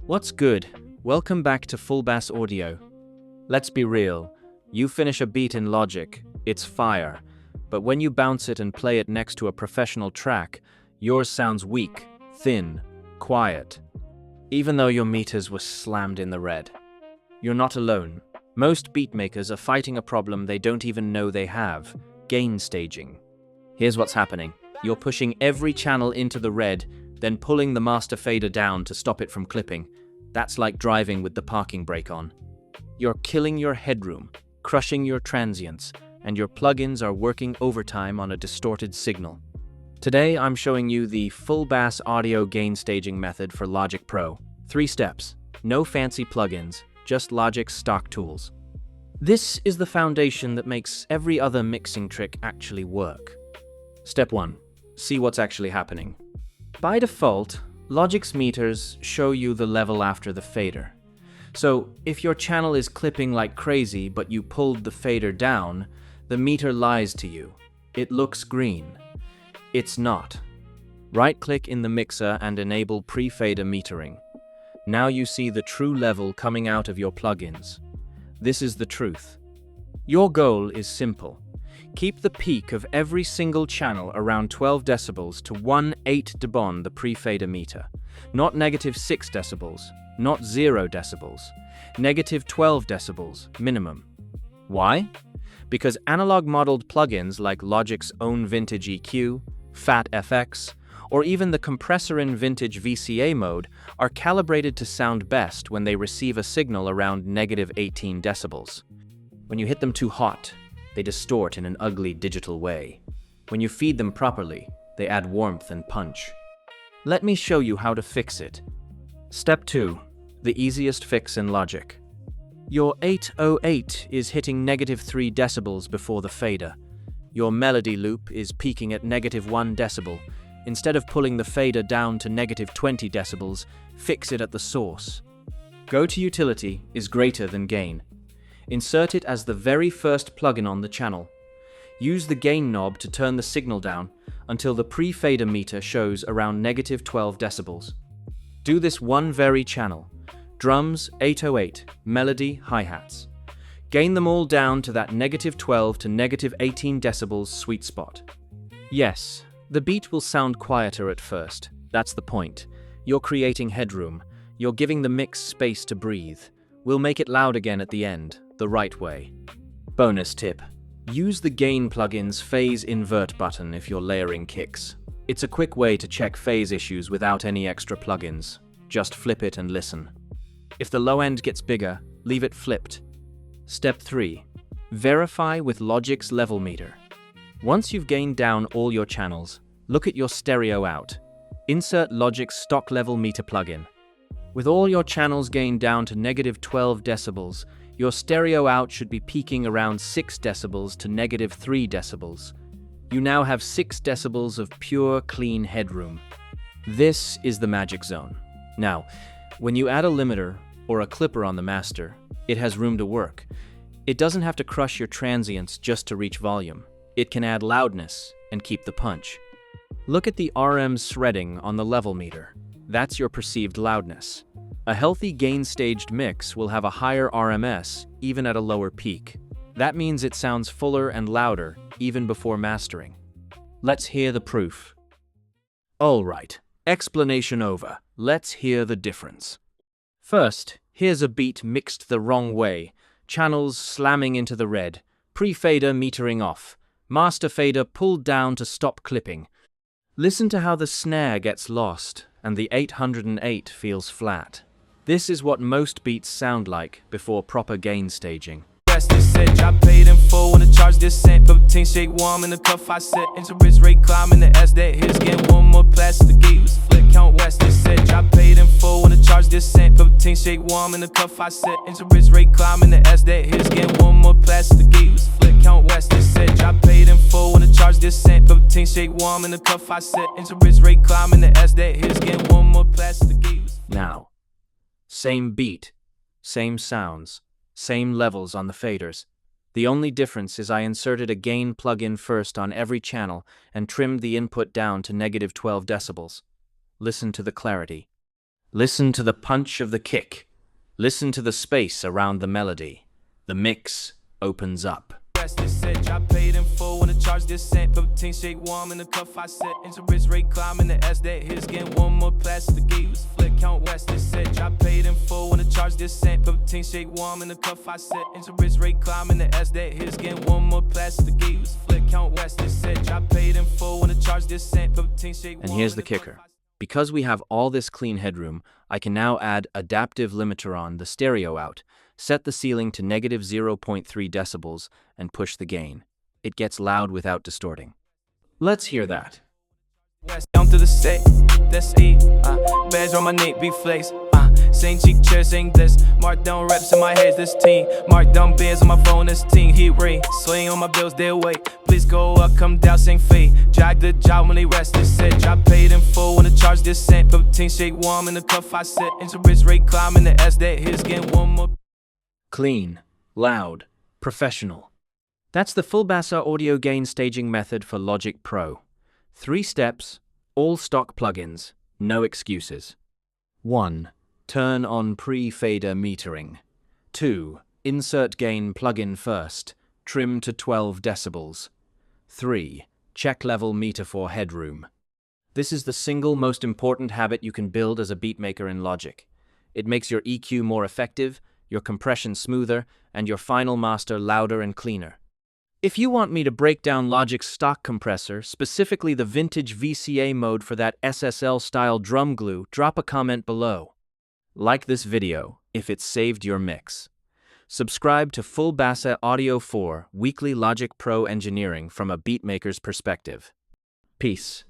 What's good? Welcome back to FullBasseAudio. Let's be real, you finish a beat in Logic, it's fire, but when you bounce it and play it next to a professional track, yours sounds weak, thin, quiet, even though your meters were slammed in the red. You're not alone. Most beatmakers are fighting a problem they don't even know they have: gain staging. Here's what's happening. You're pushing every channel into the red, then pulling the master fader down to stop it from clipping. That's like driving with the parking brake on. You're killing your headroom, crushing your transients, and your plugins are working overtime on a distorted signal. Today, I'm showing you the FullBasseAudio Gain Staging method for Logic Pro. 3 steps. No fancy plugins, just Logic's stock tools. This is the foundation that makes every other mixing trick actually work. Step 1. See what's actually happening. By default, Logic's meters show you the level after the fader. So, if your channel is clipping like crazy but you pulled the fader down, the meter lies to you. It looks green. It's not. Right-click in the mixer and enable pre-fader metering. Now you see the true level coming out of your plugins. This is the truth. Your goal is simple. Keep the peak of every single channel around 12 decibels to 1/8 dBn the pre-fader meter. Not -6 decibels, not 0 decibels. -12 decibels, minimum. Why? Because analog-modeled plugins like Logic's own Vintage EQ, Fat FX, or even the compressor in Vintage VCA mode are calibrated to sound best when they receive a signal around -18 decibels. When you hit them too hot, they distort in an ugly digital way. When you feed them properly, they add warmth and punch. Let me show you how to fix it. Step 2. The easiest fix in Logic. Your 808 is hitting -3 decibels before the fader. Your melody loop is peaking at -1 decibel. Instead of pulling the fader down to -20 decibels, fix it at the source. Go to Utility is greater than gain. Insert it as the very first plugin on the channel. Use the gain knob to turn the signal down until the pre-fader meter shows around -12 decibels. Do this one very channel. Drums, 808, melody, hi-hats. Gain them all down to that -12 to -18 decibels sweet spot. Yes, the beat will sound quieter at first. That's the point. You're creating headroom. You're giving the mix space to breathe. We'll make it loud again at the end, the right way. Bonus tip. Use the Gain plugin's phase invert button if you're layering kicks. It's a quick way to check phase issues without any extra plugins. Just flip it and listen. If the low end gets bigger, leave it flipped. Step 3. Verify with Logic's level meter. Once you've gained down all your channels, look at your stereo out. Insert Logic's stock level meter plugin. With all your channels gained down to -12 decibels, your stereo out should be peaking around 6 decibels to -3 decibels. You now have 6 decibels of pure, clean headroom. This is the magic zone. Now, when you add a limiter or a clipper on the master, it has room to work. It doesn't have to crush your transients just to reach volume. It can add loudness and keep the punch. Look at the RM shredding on the level meter. That's your perceived loudness. A healthy gain-staged mix will have a higher RMS even at a lower peak. That means it sounds fuller and louder even before mastering. Let's hear the proof. Alright, explanation over. Let's hear the difference. First, here's a beat mixed the wrong way, channels slamming into the red, pre-fader metering off, master fader pulled down to stop clipping. Listen to how the snare gets lost and the 808 feels flat. This is what most beats sound like before proper gain staging. This edge, I paid in full when the charge this cent. Protein shake warm in the cuff, I set into wrist rate climbing the S that hits getting one more plastic gate was flick count west. This edge, I paid in full when the charge this cent. Protein shake warm in the cuff, I set into wrist rate climbing the S that hits getting one more plastic gate was flick count west. This edge, I paid in full when the charge this cent. Protein shake warm in the cuff, I set into wrist rate climbing the S that hits getting one more plastic gate. Now, same beat, same sounds, same levels on the faders. The only difference is I inserted a gain plugin first on every channel and trimmed the input down to -12 decibels. Listen to the clarity. Listen to the punch of the kick. Listen to the space around the melody. The mix opens up. I paid in full when I charged this cent. Protein shake warm in the cup I set. Interest rate climbing the S that hits getting one more plastic. Gate was flick count west. It said I paid in full when I charged this cent. Protein shake warm in the cup I set. Interest rate climbing the S that hits getting one more plastic. Gate was flick count west. It said I paid in full when I charged this cent. Protein shake. And here's the kicker. Because we have all this clean headroom, I can now add adaptive limiter on the stereo out, set the ceiling to negative 0.3 decibels, and push the gain. It gets loud without distorting. Let's hear that. Down to the set, that's it. Badge on my neck, be flex. Same cheek, chair, same this. Mark down reps in my head, this team. Mark down beers on my phone, this team. Heat ring, swing on my bills, their way. Please go up, come down, same fee. Jag the job when they rest, this set. I paid in full when I charged this cent. Protein shake warm in the cup I set. Interest rate climbing the S that hits getting one more. Clean, loud, professional. That's the FullBasseAudio Gain Staging method for Logic Pro. 3 steps, all stock plugins, no excuses. 1. Turn on pre-fader metering. 2. Insert gain plugin first, trim to 12 decibels. 3. Check level meter for headroom. This is the single most important habit you can build as a beatmaker in Logic. It makes your EQ more effective, your compression smoother, and your final master louder and cleaner. If you want me to break down Logic's stock compressor, specifically the vintage VCA mode for that SSL-style drum glue, drop a comment below. Like this video if it saved your mix. Subscribe to FullBasseAudio 4 Weekly Logic Pro Engineering from a beatmaker's perspective. Peace.